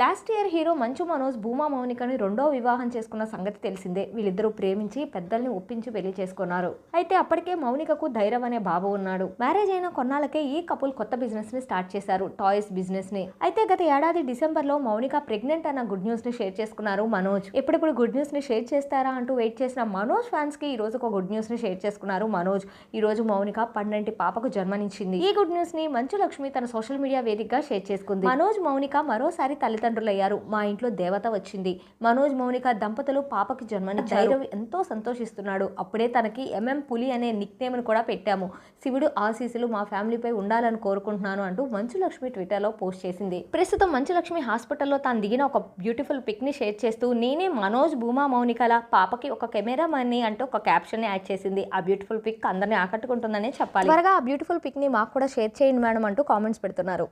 Last year hero Manchu Manoj Bhuma మౌనికని రెండో వివాహం చేసుకున్న సంగతి తెలిసిందే. వీళ్ళిద్దరూ ప్రేమించి పెద్దల్ని ఒప్పించి పెళ్లి చేసుకున్నారు. అయితే అప్పటికే మౌనికకు ధైర్యం అనే బాబు ఉన్నాడు. మ్యారేజ్ అయిన కొన్నాళ్ళకే ఈ కపుల్ కొత్త బిజినెస్ ని స్టార్ట్ చేశారు, టాయ్స్ బిజినెస్ ని. అయితే గత ఏడాది డిసెంబర్ లో మౌనిక ప్రెగ్నెంట్ అన్న గుడ్ న్యూస్ ని షేర్ చేసుకున్నారు మనోజ్. ఎప్పుడెప్పుడు గుడ్ న్యూస్ ని షేర్ చేస్తారా అంటూ వెయిట్ చేసిన మనోజ్ ఫ్యాన్స్ కి ఈ రోజు ఒక గుడ్ న్యూస్ ని షేర్ చేసుకున్నారు మనోజ్. ఈ రోజు మౌనిక పండంటి పాపకు జన్మనిచ్చింది. ఈ గుడ్ న్యూస్ ని మంచు లక్ష్మి తన సోషల్ మీడియా వేదికగా షేర్ చేసుకుంది. మనోజ్ మౌనిక మరోసారి తల్లిదండ్రులయ్యారు. మా ఇంట్లో దేవత వచ్చింది. మనోజ్ మౌనిక దంపతులు పాపకి జన్మనిచ్చారు. ఎంతో సంతోషిస్తున్నాడు. అప్పుడే తనకి ఎంఎం పులి అనే నిక్ నేమ్ కూడా పెట్టాము. శివుడు ఆశీస్సులు మా ఫ్యామిలీపై ఉండాలని కోరుకుంటున్నాను అంటూ మంచు లక్ష్మి ట్విట్టర్ లో పోస్ట్ చేసింది. ప్రస్తుతం మంచు లక్ష్మి హాస్పిటల్లో తాను దిగిన ఒక బ్యూటిఫుల్ పిక్ ని షేర్ చేస్తూ నేనే మనోజ్ భూమా మౌనికల పాపకి ఒక కెమెరా మనీ అంటూ ఒక క్యాప్షన్ ని యాడ్ చేసింది. ఆ బ్యూటిఫుల్ పిక్ అందరిని ఆకట్టుకుంటుందనే చెప్పాలి. త్వరగా ఆ బ్యూటిఫుల్ పిక్ ని మాకు కూడా షేర్ చేయండి మేడం అంటూ కామెంట్స్ పెడుతున్నారు.